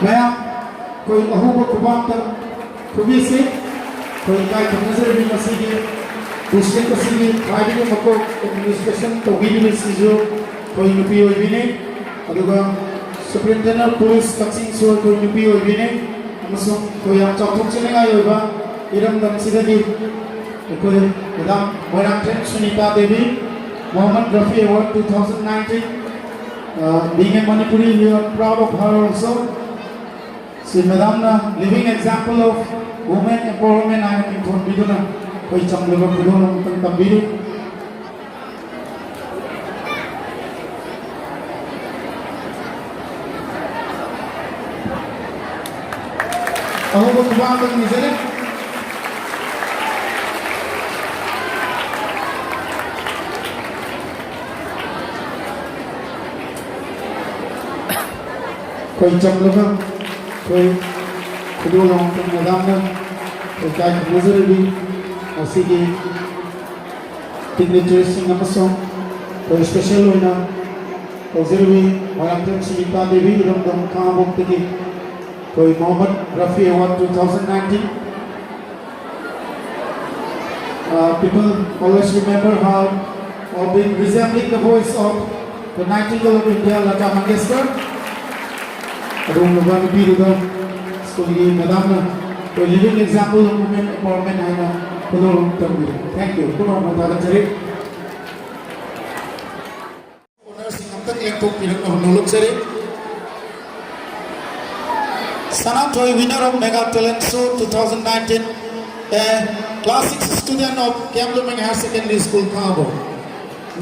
Ma'am कोई अहूब खुबाब खुबी से कोई काय नजर भी मसीगे डिस्ट्रिक्ट मसीगे खाड़ी के मको एडमिनिस्ट्रेशन तो भी मसीजो कोई नुपी होई भी नहीं अदुगा सुप्रिंटेंडेंट पुलिस कक्सिंग सो कोई नुपी होई भी नहीं अमसों कोई आप चौथों चले गए होगा इरम दम सिद्धि कोई मैडम मोरांटेन Sunita Devi Mohammad Rafi award 2019 being a Manipuri we are proud of her also. Si Madam na living example of women empowerment I am informed biduna koi chamluga kudo tang tambiru aho ko kubang tang nizare koi chamluga koi kudo long tang Madam na koi kai nizare bi asigi dignitaries sing amasong koi special hoina kozirwi Moranten Sunita Devi Ramdam Kamok tiki koi Mohammed Rafi Award 2019 people always remember how or been resembling the voice of the Nightingale of India Lata Mangeshkar adong naban biruga skuli madam na koi living example of women empowerment haina kulong tambi thank you kulong mataga chari एक तो नोलुक सरे Sana Toy winner of Mega Talent Show 2019 class 6 student of Kamlumang Higher Secondary School Kabo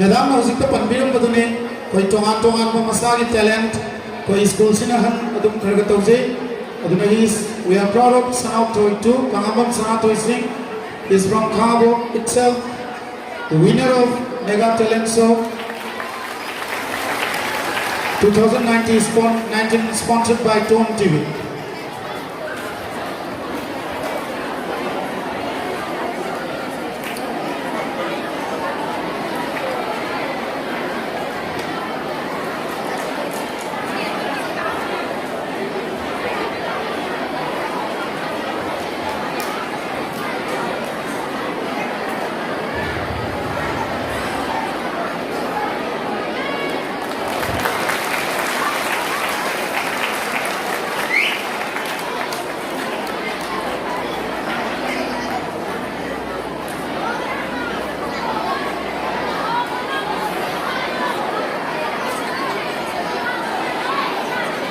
Madam Hosik Panbirum Badune koi tongan masagi talent koi school sinahan adum kargatause aduna is we are proud of Sana Toy too Kangambam Sana Toy Singh is from Kabo itself the winner of Mega Talent Show 2019 sponsored by Tone TV.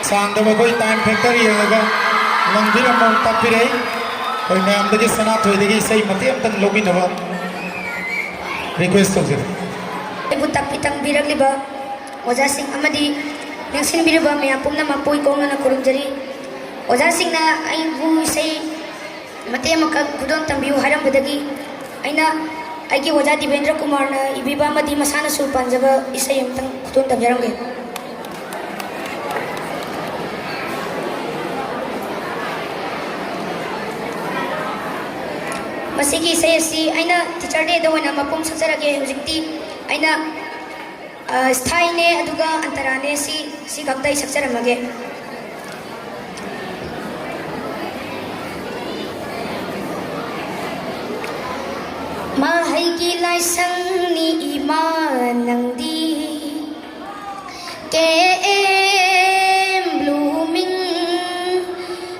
सांगदब कोई time factor येगा मंदिर amount तपिरे कोई ma'am दगी सना थोइदगी सही मते अमतन लोगी नवा request तोजे एबु तपि तंग बिरगलिबा ओजा Singh अमदी nexin बिरबा मे अपुमना मपोई कोंगना कुरुमजरी ओजा सिंह ना आइबु सही मते मक गुदोन तंबियु हरम बदगी आइना आइगी ओजा दिवेंद्र कुमार ना इबिबा मदी मसाना सु पंजबा इसै अमतंग गुदोन तंजरंगे मसीगी सैसी आइना टीचर डे दोना मपुम सचरगे हुजिक्ति आइना स्थाई ने अदुगा अंतराने सी खक्तै सचरमगे माहैगी लाइसंगनी इमा नंगदी K M Blooming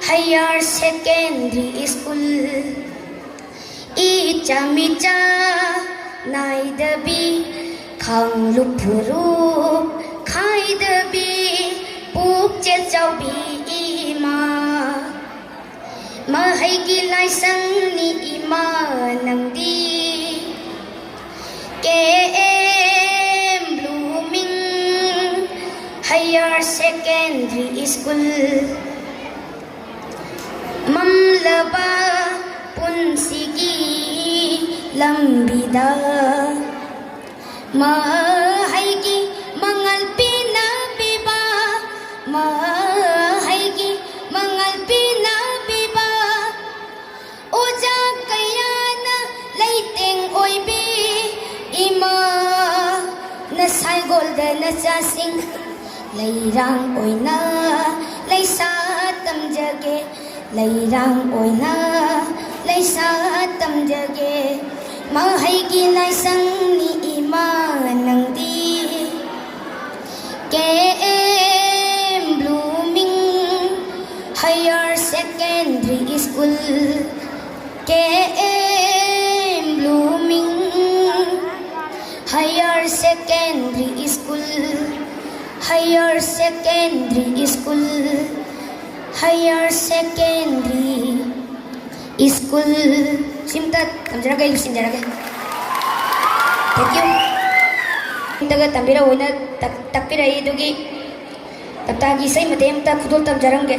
Higher Secondary School Icha micha naidabi khanglup phurup khaidabi puk che chaubi ima mahaigi laisang ni ima nangdi KM Blooming Higher Secondary School mamlaba punsigi lambida mahaigi mangal pinabiba mahaigi mangal pinabiba oja kayana leiteng oibi ima nasai golden nasasing lairang oina laisat ꯇꯝꯖꯒꯦ ꯂꯩꯔꯥꯡ ꯑꯣꯏꯅ ꯂꯩꯁꯥ ꯇꯝꯖꯒꯦ ꯃꯍꯩꯒꯤ ꯂꯥꯏꯁꯪꯅꯤ ꯏꯃꯥ ꯅꯪꯗꯤ KM Blooming Higher Secondary School KM Blooming Higher Secondary School Higher Secondary School Higher Secondary School Simta tamjarage lusinjarage Thank you Taga tambira oina takpirai dugi taptagi sai matem ta khudol tamjarange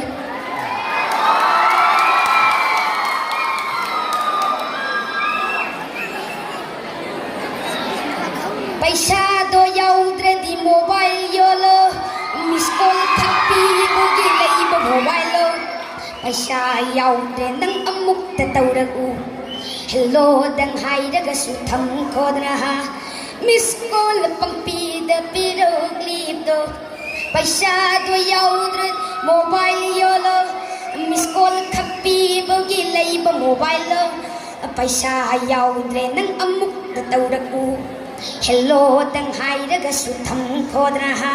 Paisa do yaudre mobile yolo miss call thapi bugi leiba mobile lo Paisa yaudre nang amuk ta tauragu hello dang hairaga su tham khodna ha miss call pampi da pirog libdo Paisa do yaudre mobile yolo miss call thapi bugi leiba mobile lo Paisa yaudre nang amuk ta tauragu Hello dang hairaga su tham khodna ha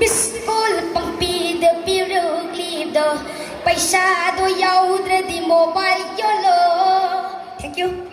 miss call pampi da pirog libdo Paisa do yaudre di mobile yolo Thank you